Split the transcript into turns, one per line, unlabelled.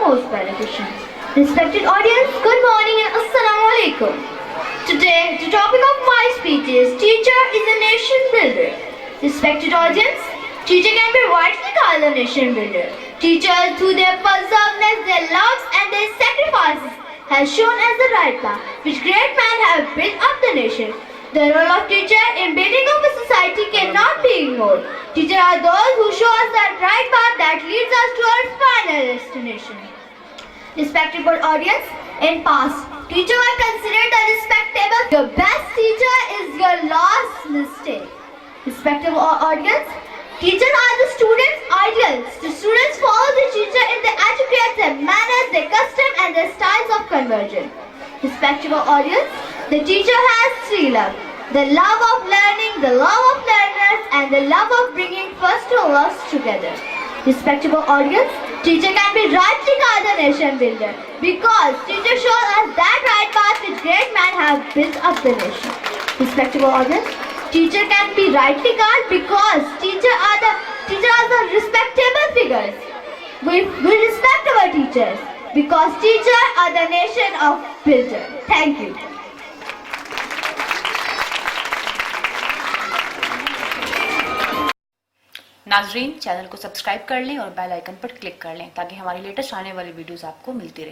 most beneficial. Respected audience, good morning and assalamu alaikum. Today, the topic of my speech is Teacher is a Nation Builder. Respected audience, teacher can be rightly called a nation builder. Teachers, through their perseverance, their loves and their sacrifices, has shown us the right path, which great men have built up the nation. The role of teacher in building up a society cannot be ignored. Teachers are those who show us that right path that leads us to our final destination. Respectable audience, in past, teacher were considered the respectable. Your best teacher is your last mistake. Respectable audience, teachers are the students' ideals. The students follow the teacher in their etiquette, their manners, their custom and their styles of conversion. Respectable audience, the teacher has three loves: the love of learning, the love of learners, and the love of bringing personal loves together. Respectable audience, teacher can be rightly called a nation builder because teacher shows us that right path which great men have built up the nation. Respectable audience, teacher can be rightly called because teachers are the respectable figures. We respect our teachers because teachers are the nation of builder. Thank you.
नाजरीन, channel को subscribe कर लें और bell icon पर click कर लें ताकि हमारी लेटेस्ट आने वाली वीडियोस आपको मिलती रहे।